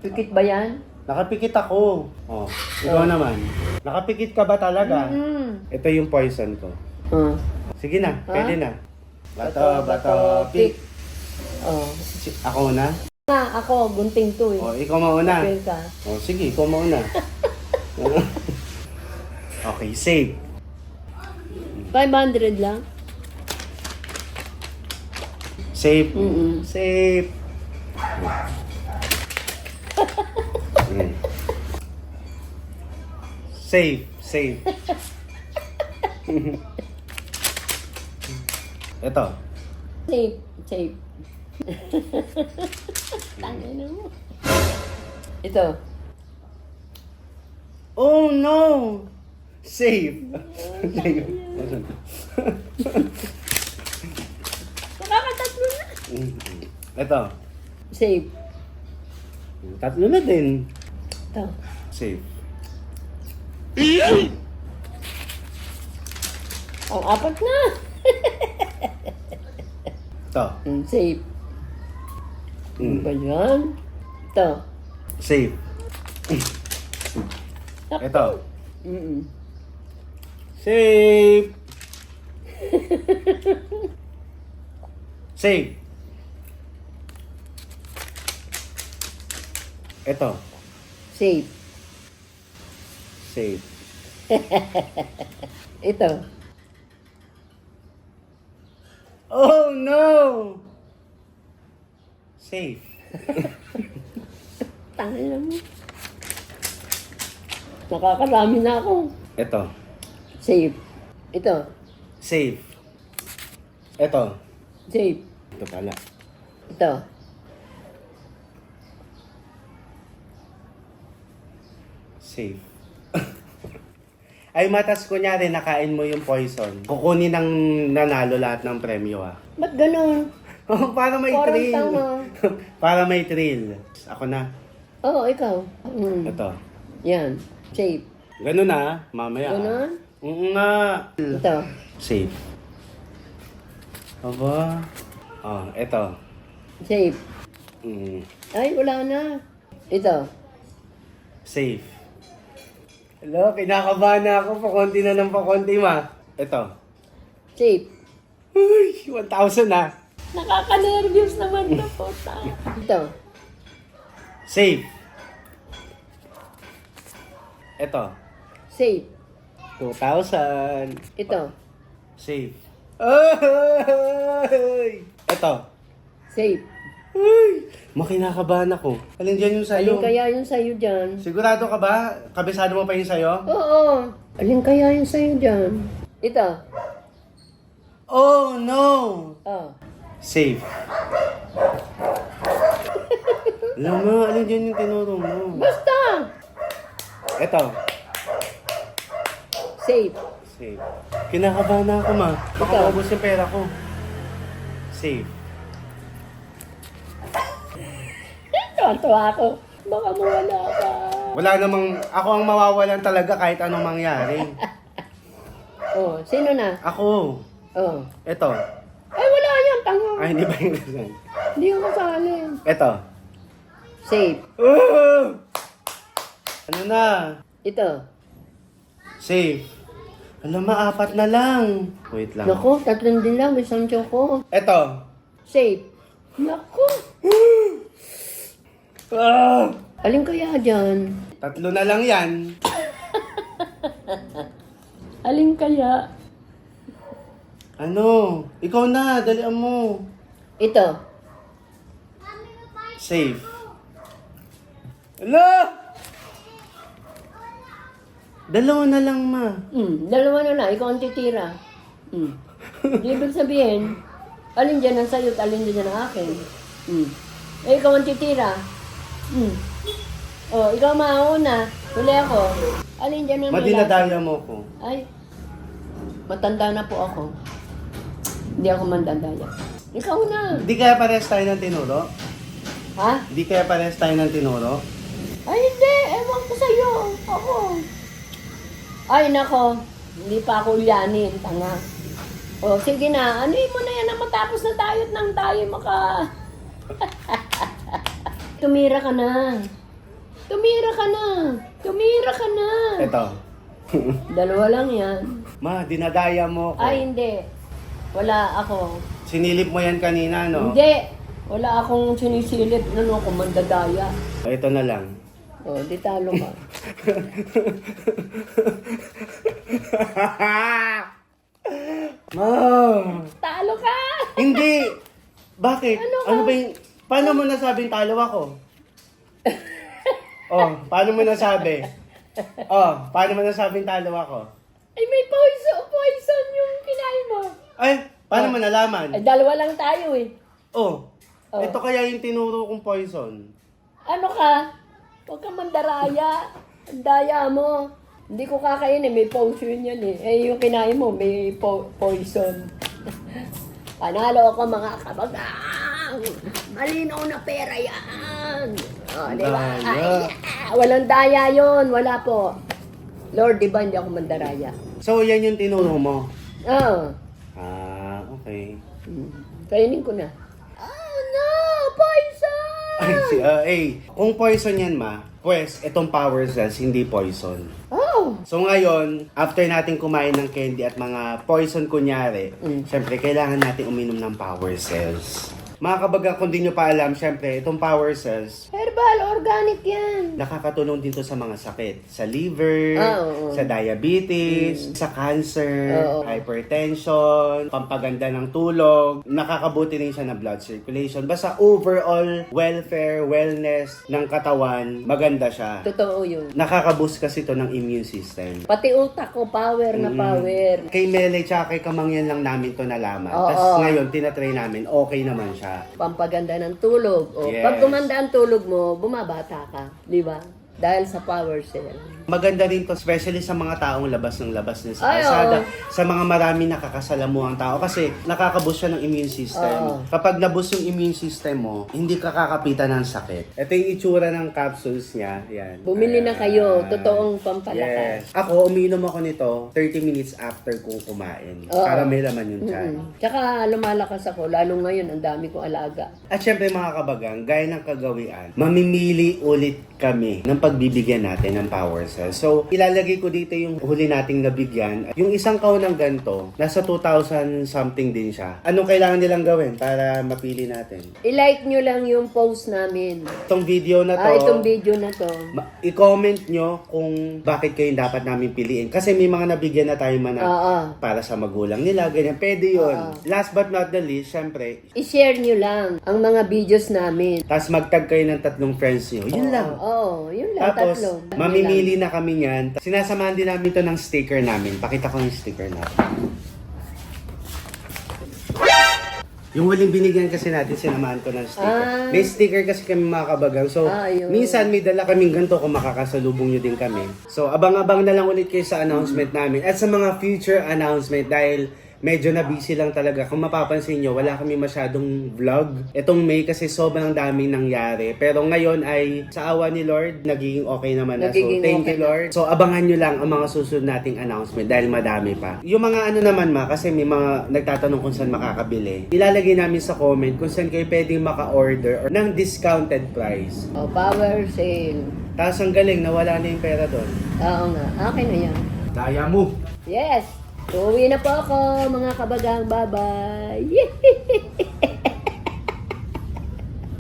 Pikit ba yan? Nakapikit ako. Oh, ikaw naman. Nakapikit ka ba talaga? Ito yung poison ko. Oh. Sige na, pwede na. Bato, pick. Oh. Ako na? Ako, gunting to eh. Oh, ikaw mauna. Papel ka. Oh, sige, ikaw mauna. Okay, save. 500 lang. Save. Save. Save. Save. Ito. Safe. Safe. Tangin na mo. Ito. Oh no! Save. Save. Nakakatatlo na. Ito. Safe. Tatlo na din. Ito. Save. Ang apat na. Ito. Safe. Ano ba yan? Ito. Save. Ito. Save. Save. Ito. Safe. Save. Ito. Oh no! Save. Tangin na mo. Nakakarami na ako. Ito. Safe. Ito. Save. Ito. Safe. Ito pala. Ito. Save. Ay, matas kunyari, nakain mo yung poison. Kukunin ng nanalo lahat ng premyo, ah. Ba't ganun? Para may Parang thrill. tama. Para may thrill. Ako na. Oo, ikaw. Ito. Yan. Safe. Ganun na, mamaya. Ganun? Nga. Ito. Save. Aba. Oh, ito. Safe. Ay, wala na. Ito. Save. Hello, kinakabahan na ako. Pakonti na ng pakonti, ma. Ito. Safe. Uy, 1,000 na. Nakaka-nervous naman na po. Ito. Save. Ito. Safe. 2,000. Ito. Save. Ay! Ito. Safe. Ay! Makinakabahan ako. Alin dyan yung Alin sayo? kaya yung sa'yo dyan? Sigurado ka ba? Kabisado mo pa yung sayo? Oo. Alin kaya yung sa'yo dyan? Ito. Oh, no! Oh. Save. Alam mo, alin dyan yung tinuro mo? Basta! Ito. Safe. Save. Kinakabahan na ako, ma. Baka Ikaw. maubos yung pera ko. Save. Tuwa ako. Baka mawala ka. Wala namang, ako ang mawawalan talaga kahit anong mangyari. Oh, sino na? Ako. Oh. Ito. Ay, wala yan, tanga. Ay, hindi ba yung ganun? Hindi ko kasali. Ito. Safe. Ano na? Ito. Save. Alam mo, 4 na lang. Wait lang. Naku, 3 din lang. Isang choco. Ito. Safe. Naku. Ah! Alin kaya dyan? 3 na lang yan. Alin kaya? Ano? Ikaw na, dalian mo. Ito. Save. Ala! 2 na lang, ma. Dalawa na. Ikaw ang titira. Di ibig sabihin, alin dyan ang sayo at alin dyan ang akin. Eh, ikaw ang titira. Oh, ikaw mauna. Huli ako. Alin dyan ang may lasa? Madinadaya mo ko. Ay, matanda na po ako. Hindi ako mandadaya. Ikaw na. Hindi kaya parehas tayo ng tinuro? Ha? Hindi kaya parehas tayo ng tinuro? Ay, hindi. Ewan ko sa'yo. Ako. Ay, nako. Hindi pa ako ulyanin. Tanga. O, sige na. Anuin mo na yan na matapos na tayo at nang tayo maka... Tumira ka na. Tumira ka na. Tumira ka na. Ito. Dalawa lang yan. Ma, dinadaya mo ako. Ay, hindi. Wala ako. Sinilip mo yan kanina, no? Hindi. Wala akong sinisilip. Ano ako, mandadaya. Ito na lang. O, di talo ka. Ma! Talo ka! Hindi! Bakit? Ano ka? Ano ba yung... Paano mo nasabing talo ako? Oh, paano mo nasabi? Oh, paano mo nasabing talo ako? Ay, may poison yung kinain mo. Ay, paano mo nalaman? Ay, dalawa lang tayo eh. Oh, Oh. ito kaya yung tinuro kong poison. Ano ka? Huwag kang mandaraya. Ang daya mo. Hindi ko kakainin, may poison yan eh. Eh, yung kinain mo, may poison. Panalo ako mga kabagang. Malinaw na pera yan. O, di ba? Daya. Ay, walang daya yon. Wala po. Lord, di ba hindi ako mandaraya? So, yan yung tinuro mo. Oo. Ah, okay. Kainin ko na. Oh no! Poison! Ay, kung poison yan, ma, pues, itong power cells, hindi poison. Oh! So ngayon, after natin kumain ng candy at mga poison kunyari, syempre, kailangan natin uminom ng power cells. Mga kabagang, kung di nyo pa alam, syempre, itong power cells, Herbal, organic yan. nakakatulong dito sa mga sakit. Sa liver, Oo. sa diabetes, sa cancer, Oo. hypertension, pampaganda ng tulog, nakakabuti rin siya ng blood circulation. Basta overall welfare, wellness ng katawan, maganda siya. Totoo yun. Nakaka-boost kasi ito ng immune system. Pati utak ko, power na power. Kay Mele tsaka kay Kamangyan lang namin to nalaman. Oo. Tapos ngayon, tinatry namin, okay naman siya. Pampaganda ng tulog. O, Yes. pag gumanda ang tulog mo, bumabata ka. Di ba? Dahil sa power cell. Maganda rin to, especially sa mga taong labas ng labas na sa Ay, kalsada, oo. sa mga marami nakakasalamuhang tao kasi nakaka-boost siya ng immune system. Oo. Kapag na-boost yung immune system mo, hindi ka kakapitan ng sakit. Ito yung itsura ng capsules niya. Yan. Bumili na kayo. Ayan. Totoong pampalakas. Yes. Ako, umiinom ako nito 30 minutes after kong kumain. Oo. Para may laman yung tiyan. Tsaka lumalakas ako. Lalo ngayon, ang dami kong alaga. At syempre mga kabagang, gaya ng kagawian, mamimili ulit kami ng pagbibigyan natin ng power cells. So, ilalagay ko dito yung huli nating nabigyan. Yung isang kahon ng ganito, nasa 2,000 something din siya. Anong kailangan nilang gawin para mapili natin? I-like nyo lang yung post namin. Itong video na to, Itong video na to. i-comment nyo kung bakit kayo dapat namin piliin. Kasi may mga nabigyan na tayo man na Oo. para sa magulang nila, ganyan. Pwede yun. Last but not the least, syempre, I-share nyo lang ang mga videos namin. tapos mag-tag kayo ng 3 friends nyo. Yun lang. Oo, yun lang. Tapos, tatlo. mamimili na kami niyan. Sinasamahan din namin to ng sticker namin. Pakita ko yung sticker natin. Yung huling binigyan kasi natin, sinamahan ko ng sticker. Ah. May sticker kasi kami mga kabagang. So, Yun. minsan may dala kaming ganito kung makakasalubong nyo din kami. So, abang-abang na lang ulit kayo sa announcement namin. At sa mga future announcement dahil medyo na busy lang talaga. Kung mapapansin nyo, wala kami masyadong vlog. Itong May kasi sobrang daming nangyari. Pero ngayon ay sa awa ni Lord, nagiging okay naman na. So, Nagiging thank okay you Lord. So, abangan nyo lang ang mga susunod nating announcement dahil madami pa. Yung mga ano naman kasi may mga nagtatanong kung saan makakabili. Ilalagay namin sa comment kung saan kayo pwedeng maka-order or ng discounted price. Oh, power sale. Tapos ang galing, nawala na yung pera doon. Oo nga, akin na yan. Daya mo! Yes! Uwi na po ako, mga kabagang. Bye-bye!